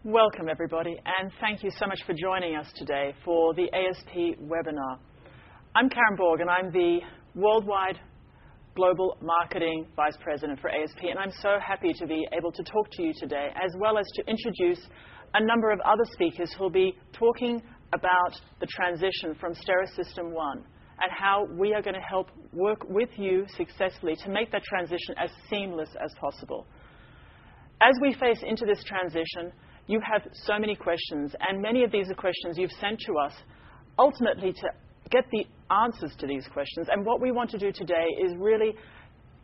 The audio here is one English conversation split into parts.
Welcome, everybody, and thank you so much for joining us today for the ASP webinar. I'm Karen Borg, and I'm the Worldwide Global Marketing Vice President for ASP, and I'm so happy to be able to talk to you today, as well as to introduce a number of other speakers who will be talking about the transition from STERIS System 1 and how we are going to help work with you successfully to make that transition as seamless as possible. As we face into this transition, you have so many questions, and many of these are questions you've sent to us, ultimately to get the answers to these questions. And what we want to do today is really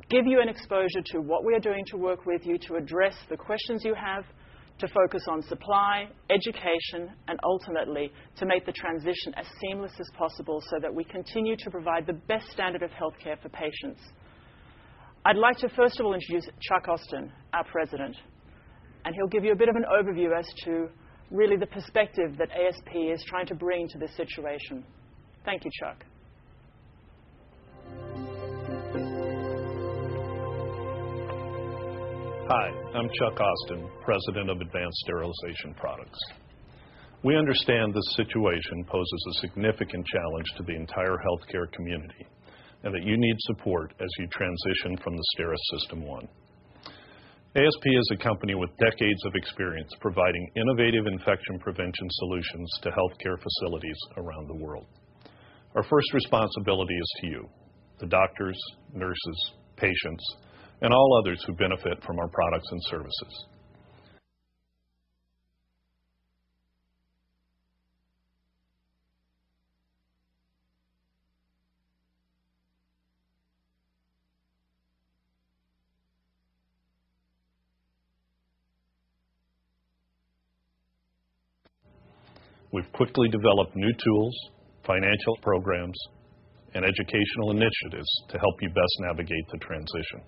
give you an exposure to what we are doing to work with you, to address the questions you have, to focus on supply, education, and ultimately to make the transition as seamless as possible so that we continue to provide the best standard of healthcare for patients. I'd like to first of all introduce Chuck Austin, our president. And he'll give you a bit of an overview as to really the perspective that ASP is trying to bring to this situation. Thank you, Chuck. Hi, I'm Chuck Austin, President of Advanced Sterilization Products. We understand this situation poses a significant challenge to the entire healthcare community, and that you need support as you transition from the STERIS System 1. ASP is a company with decades of experience providing innovative infection prevention solutions to healthcare facilities around the world. Our first responsibility is to you, the doctors, nurses, patients, and all others who benefit from our products and services. We've quickly developed new tools, financial programs, and educational initiatives to help you best navigate the transition.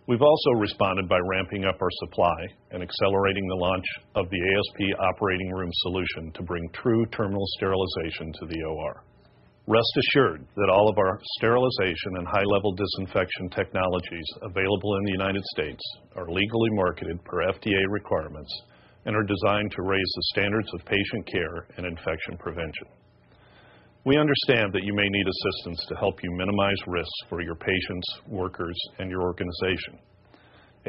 We've also responded by ramping up our supply and accelerating the launch of the ASP operating room solution to bring true terminal sterilization to the OR. Rest assured that all of our sterilization and high-level disinfection technologies available in the United States are legally marketed per FDA requirements and are designed to raise the standards of patient care and infection prevention. We understand that you may need assistance to help you minimize risks for your patients, workers, and your organization.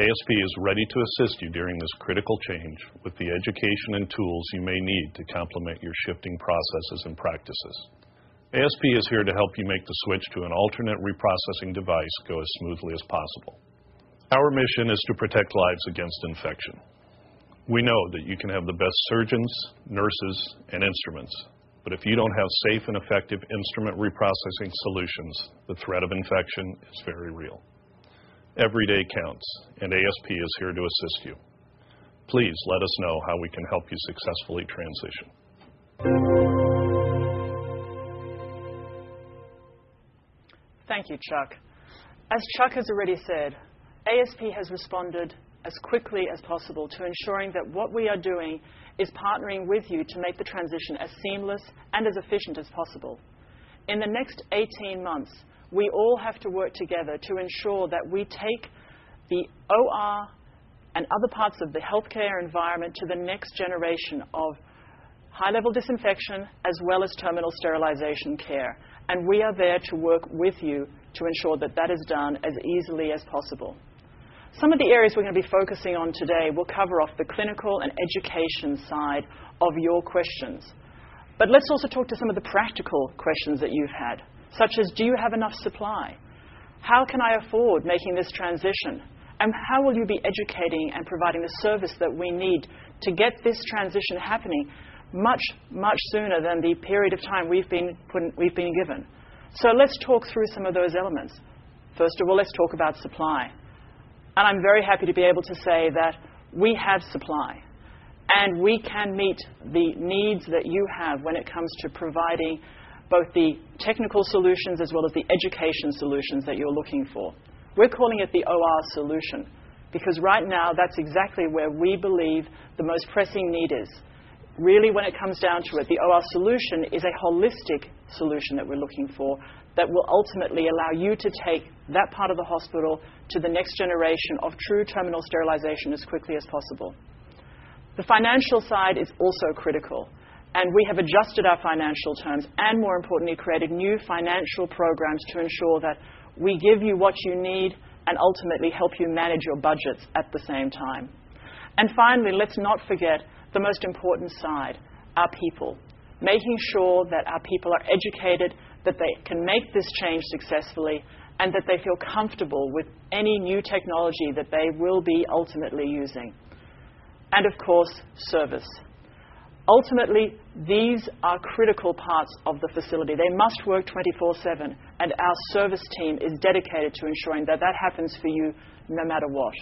ASP is ready to assist you during this critical change with the education and tools you may need to complement your shifting processes and practices. ASP is here to help you make the switch to an alternate reprocessing device go as smoothly as possible. Our mission is to protect lives against infection. We know that you can have the best surgeons, nurses, and instruments, but if you don't have safe and effective instrument reprocessing solutions, the threat of infection is very real. Every day counts, and ASP is here to assist you. Please let us know how we can help you successfully transition. Thank you, Chuck. As Chuck has already said, ASP has responded as quickly as possible to ensuring that what we are doing is partnering with you to make the transition as seamless and as efficient as possible. In the next 18 months, we all have to work together to ensure that we take the OR and other parts of the healthcare environment to the next generation of high-level disinfection as well as terminal sterilization care. And we are there to work with you to ensure that that is done as easily as possible. Some of the areas we're going to be focusing on today will cover off the clinical and education side of your questions. But let's also talk to some of the practical questions that you've had, such as, do you have enough supply? How can I afford making this transition? And how will you be educating and providing the service that we need to get this transition happening much, much sooner than the period of time we've been given? So let's talk through some of those elements. First of all, let's talk about supply. And I'm very happy to be able to say that we have supply, and we can meet the needs that you have when it comes to providing both the technical solutions as well as the education solutions that you're looking for. We're calling it the OR solution because right now that's exactly where we believe the most pressing need is. Really, when it comes down to it, the OR solution is a holistic solution that we're looking for that will ultimately allow you to take that part of the hospital to the next generation of true terminal sterilization as quickly as possible. The financial side is also critical, and we have adjusted our financial terms and, more importantly, created new financial programs to ensure that we give you what you need and ultimately help you manage your budgets at the same time. And finally, let's not forget the most important side, our people. Making sure that our people are educated, that they can make this change successfully, and that they feel comfortable with any new technology that they will be ultimately using. And of course, service. Ultimately, these are critical parts of the facility. They must work 24/7, and our service team is dedicated to ensuring that that happens for you no matter what.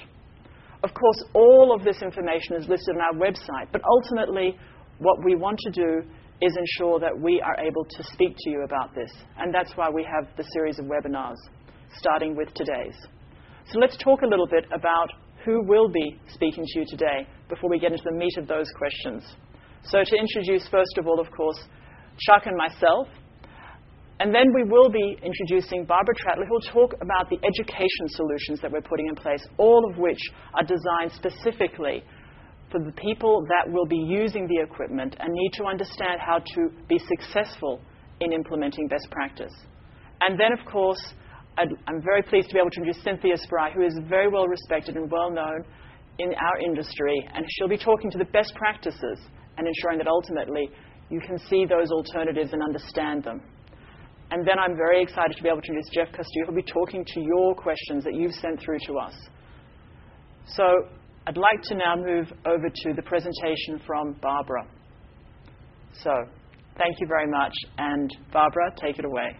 Of course, all of this information is listed on our website, but ultimately, what we want to do is ensure that we are able to speak to you about this, and that's why we have the series of webinars, starting with today's. So let's talk a little bit about who will be speaking to you today before we get into the meat of those questions. So to introduce, first of all, of course, Chuck and myself, and then we will be introducing Barbara Trattler, who will talk about the education solutions that we're putting in place, all of which are designed specifically for the people that will be using the equipment and need to understand how to be successful in implementing best practice. And then, of course, I'm very pleased to be able to introduce Cynthia Spry, who is very well respected and well known in our industry, and she'll be talking to the best practices and ensuring that ultimately you can see those alternatives and understand them. And then I'm very excited to be able to introduce Jeff Castillo, who'll be talking to your questions that you've sent through to us. So I'd like to now move over to the presentation from Barbara. So thank you very much, and Barbara, take it away.